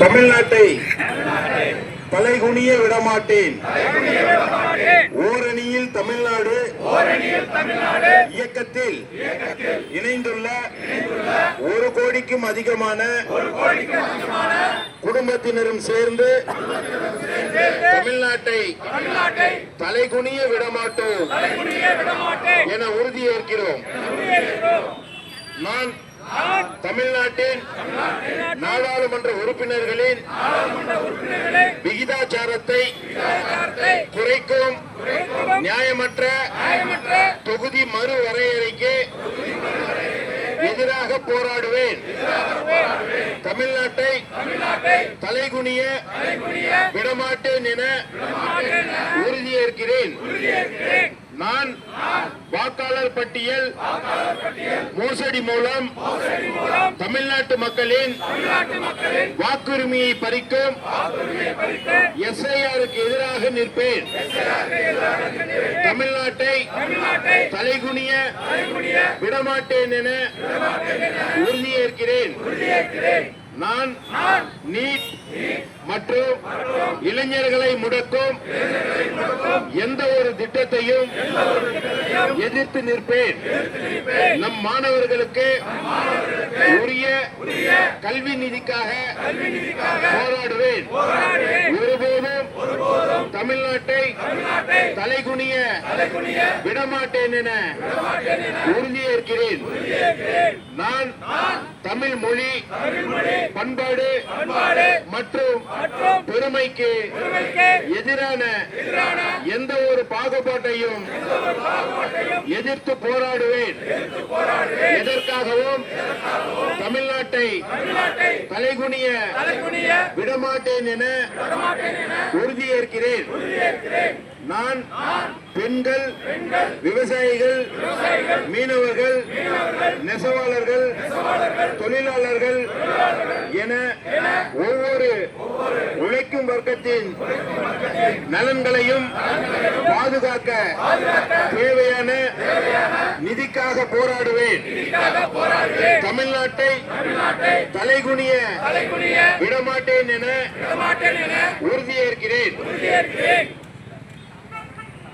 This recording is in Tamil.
தமிழ்நாட்டை தலைகுனிய விடமாட்டேன். ஓரணியில் தமிழ்நாடு இயக்கத்தில் இணைந்துள்ள 1 கோடிக்கும் அதிகமான குடும்பத்தினரும் சேர்ந்து தமிழ்நாட்டை தலைகுனிய விடமாட்டோம் என உறுதியேற்கிறோம். நான் தமிழ்நாட்டின் நாடாளுமன்ற உறுப்பினர்களின் விகிதாச்சாரத்தை குறைக்கும் நியாயமற்ற தொகுதி மறுவரையறைக்கு எதிராக போராடுவேன். தமிழ்நாட்டை தலைகுனிய விடமாட்டேன் என உறுதியேற்கிறேன். நான் வாக்காளர் பட்டியல் மோசடி மூலம் தமிழ்நாட்டு மக்களின் வாக்குரிமையை பறிக்கும் எஸ்ஐஆருக்கு எதிராக நிற்பேன். தமிழ்நாட்டை தலைகுனிய விடமாட்டேன் என உறுதியேற்கிறேன். நான் நீட் மற்றும் இளைஞர்களை முடக்கும் எந்த ஒரு திட்டத்தையும் எதிர்த்து நிற்பேன். நம் மாணவர்களுக்கு உரிய கல்வி நிதிக்காக போராடுவேன். ஒருபோதும் தமிழ்நாட்டை தலைகுனிய விடமாட்டேன் என உறுதியேற்கிறேன். நான் தமிழ் மொழி, பண்பாடு மற்றும் பெருமைக்கு எதிரான எந்த ஒரு பாகுபாட்டையும் எதிர்த்து போராடுவேன். எதற்காகவும் தமிழ்நாட்டை தலைகுனிய விடமாட்டேன் என உறுதியேற்கிறேன். நான் பெண்கள், விவசாயிகள், மீனவர்கள், நெசவாளர்கள், தொழிலாளர்கள் என ஒவ்வொரு உழைக்கும் வர்க்கத்தின் நலன்களையும் பாதுகாக்க தேவையான நிதிக்காக போராடுவேன். தமிழ்நாட்டை தலைகுனிய விடமாட்டேன் என உறுதியேற்கிறேன்.